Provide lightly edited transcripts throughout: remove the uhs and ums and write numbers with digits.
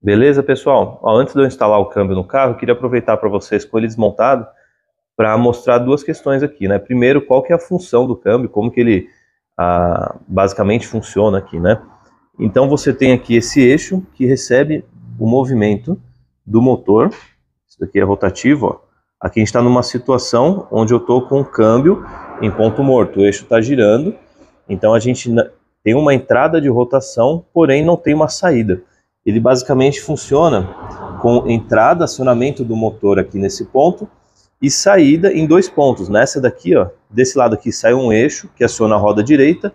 Beleza, pessoal? Ó, antes de eu instalar o câmbio no carro, eu queria aproveitar para vocês com ele desmontado para mostrar duas questões aqui, né? Primeiro, qual que é a função do câmbio, como que ele basicamente funciona aqui, né? Então você tem aqui esse eixo que recebe o movimento do motor. Isso daqui é rotativo, ó. Aqui a gente está numa situação onde eu estou com o câmbio em ponto morto, o eixo está girando, então a gente tem uma entrada de rotação, porém não tem uma saída. Ele basicamente funciona com entrada, acionamento do motor aqui nesse ponto e saída em dois pontos. Nessa daqui, ó, desse lado aqui sai um eixo que aciona a roda direita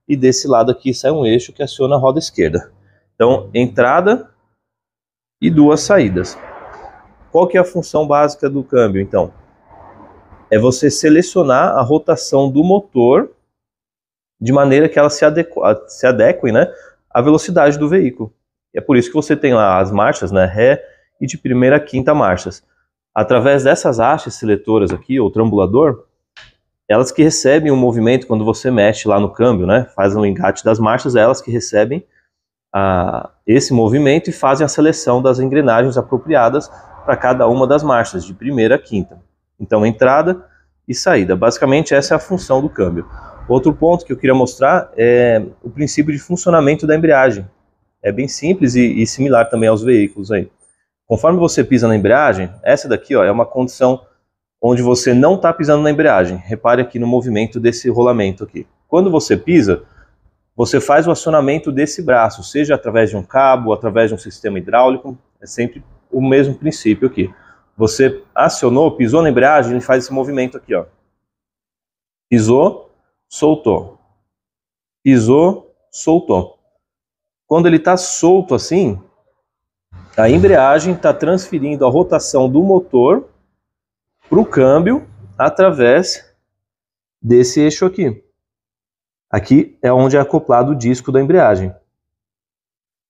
e desse lado aqui sai um eixo que aciona a roda esquerda. Então, entrada e duas saídas. Qual que é a função básica do câmbio, então? É você selecionar a rotação do motor de maneira que ela se adeque, né, à velocidade do veículo. É por isso que você tem lá as marchas, né, ré e de primeira a quinta marchas. Através dessas hastes seletoras aqui, ou trambulador, elas que recebem o movimento quando você mexe lá no câmbio, né, faz um engate das marchas, elas que recebem esse movimento e fazem a seleção das engrenagens apropriadas para cada uma das marchas, de primeira a quinta. Então, entrada e saída. Basicamente, essa é a função do câmbio. Outro ponto que eu queria mostrar é o princípio de funcionamento da embreagem. É bem simples e similar também aos veículos aí. Conforme você pisa na embreagem, essa daqui, ó, é uma condição onde você não está pisando na embreagem. Repare aqui no movimento desse rolamento aqui. Quando você pisa, você faz o acionamento desse braço, seja através de um cabo, através de um sistema hidráulico, é sempre o mesmo princípio aqui. Você acionou, pisou na embreagem, ele faz esse movimento aqui, ó. Pisou, soltou. Pisou, soltou. Quando ele está solto assim, a embreagem está transferindo a rotação do motor para o câmbio através desse eixo aqui. Aqui é onde é acoplado o disco da embreagem.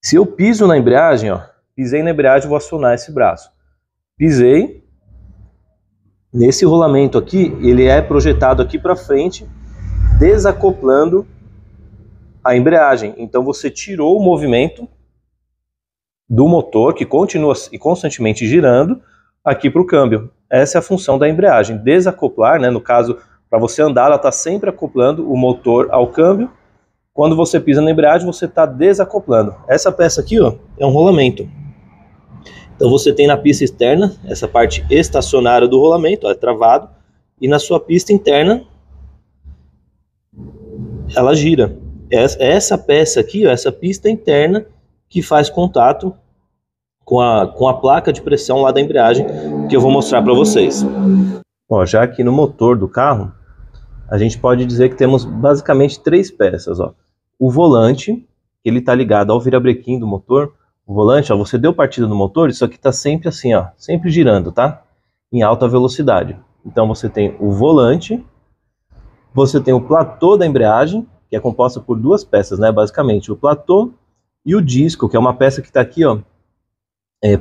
Se eu piso na embreagem, ó, pisei na embreagem, vou acionar esse braço. Pisei. Nesse rolamento aqui, ele é projetado aqui para frente, desacoplando a embreagem. Então você tirou o movimento do motor, que continua constantemente girando, aqui para o câmbio. Essa é a função da embreagem, desacoplar, né? No caso, para você andar, ela está sempre acoplando o motor ao câmbio. Quando você pisa na embreagem, você está desacoplando. Essa peça aqui, ó, é um rolamento. Então você tem na pista externa, essa parte estacionária do rolamento, ó, é travado, e na sua pista interna, ela gira. Essa peça aqui, ó, essa pista interna, que faz contato com a placa de pressão lá da embreagem, que eu vou mostrar para vocês. Ó, já aqui no motor do carro, a gente pode dizer que temos basicamente três peças. Ó. O volante, ele está ligado ao virabrequim do motor. O volante, ó, você deu partida no motor, isso aqui está sempre assim, ó, sempre girando, tá? Em alta velocidade. Então você tem o volante, você tem o platô da embreagem, que é composta por duas peças, né? Basicamente, o platô e o disco, que é uma peça que está aqui, ó,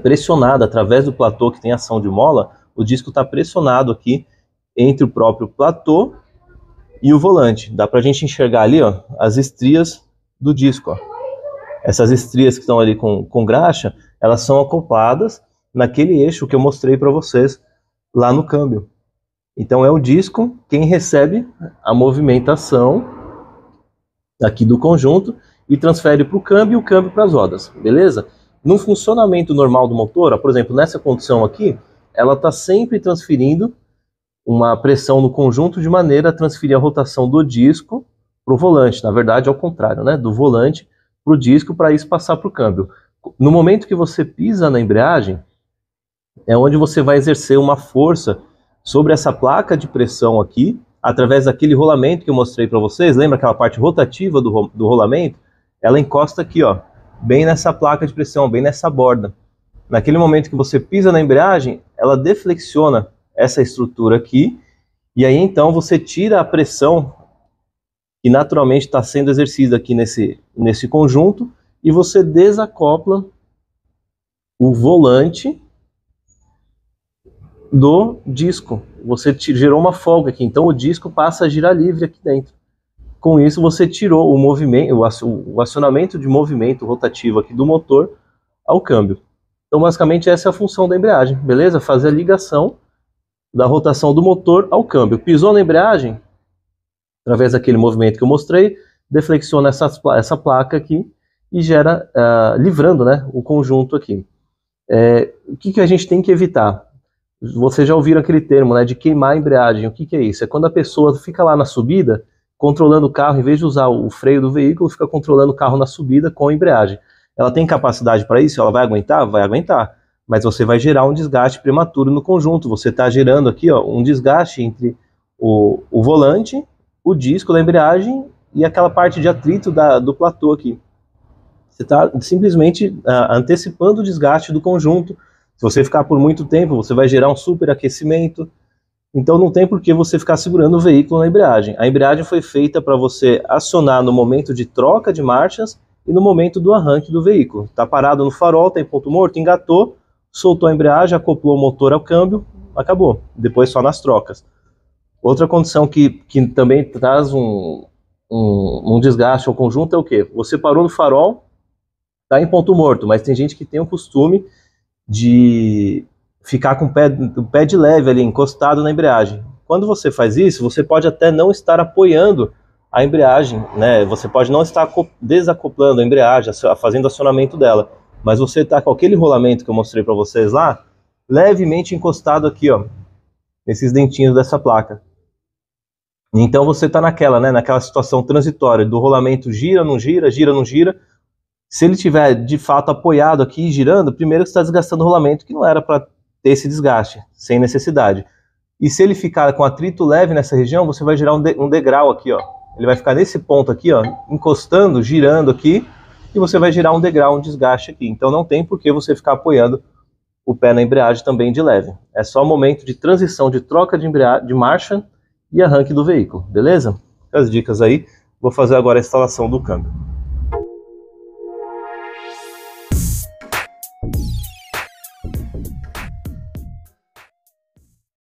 pressionada através do platô, que tem ação de mola. O disco está pressionado aqui entre o próprio platô e o volante. Dá para a gente enxergar ali, ó, as estrias do disco. Ó. Essas estrias que estão ali com graxa, elas são acopladas naquele eixo que eu mostrei para vocês lá no câmbio. Então é o disco quem recebe a movimentação aqui do conjunto e transfere para o câmbio e o câmbio para as rodas, beleza? No funcionamento normal do motor, ó, por exemplo, nessa condição aqui, ela está sempre transferindo uma pressão no conjunto de maneira a transferir a rotação do disco para o volante. Na verdade, ao contrário, né? Do volante para o disco, para isso passar para o câmbio. No momento que você pisa na embreagem, é onde você vai exercer uma força sobre essa placa de pressão aqui, através daquele rolamento que eu mostrei para vocês. Lembra aquela parte rotativa do rolamento? Ela encosta aqui, ó, bem nessa placa de pressão, bem nessa borda. Naquele momento que você pisa na embreagem, ela deflexiona essa estrutura aqui, e aí então você tira a pressão que naturalmente está sendo exercida aqui nesse conjunto, e você desacopla o volante do disco. Você gerou uma folga aqui, então o disco passa a girar livre aqui dentro. Com isso você tirou o movimento, o acionamento de movimento rotativo aqui do motor ao câmbio. Então, basicamente, essa é a função da embreagem, beleza? Fazer a ligação da rotação do motor ao câmbio. Pisou na embreagem, através daquele movimento que eu mostrei, deflexiona essa placa aqui e gera, livrando, né, o conjunto aqui. O que a gente tem que evitar? Vocês já ouviram aquele termo, né, de queimar a embreagem. O que é isso? É quando a pessoa fica lá na subida, controlando o carro, em vez de usar o freio do veículo, fica controlando o carro na subida com a embreagem. Ela tem capacidade para isso? Ela vai aguentar? Vai aguentar. Mas você vai gerar um desgaste prematuro no conjunto. Você está gerando aqui, ó, um desgaste entre o volante, o disco da embreagem e aquela parte de atrito do platô aqui. Você está simplesmente antecipando o desgaste do conjunto. Se você ficar por muito tempo, você vai gerar um superaquecimento. Então não tem por que você ficar segurando o veículo na embreagem. A embreagem foi feita para você acionar no momento de troca de marchas e no momento do arranque do veículo. Está parado no farol, tem ponto morto, engatou, soltou a embreagem, acoplou o motor ao câmbio, acabou. Depois só nas trocas. Outra condição que também traz um desgaste ao conjunto é o quê? Você parou no farol, está em ponto morto, mas tem gente que tem o costume de ficar com o pé de leve ali, encostado na embreagem. Quando você faz isso, você pode até não estar apoiando a embreagem, né? Você pode não estar desacoplando a embreagem, fazendo acionamento dela, mas você está com aquele rolamento que eu mostrei para vocês lá, levemente encostado aqui, ó, nesses dentinhos dessa placa. Então você está naquela, né, naquela situação transitória do rolamento gira, não gira, gira, não gira. Se ele tiver de fato apoiado aqui e girando, primeiro que está desgastando o rolamento, que não era para ter esse desgaste, sem necessidade. E se ele ficar com atrito leve nessa região, você vai gerar um degrau aqui, ó. Ele vai ficar nesse ponto aqui, ó, encostando, girando aqui, e você vai gerar um degrau, um desgaste aqui. Então não tem por que você ficar apoiando o pé na embreagem também de leve. É só o momento de transição, de troca de marcha e arranque do veículo, beleza? As dicas aí. Vou fazer agora a instalação do câmbio.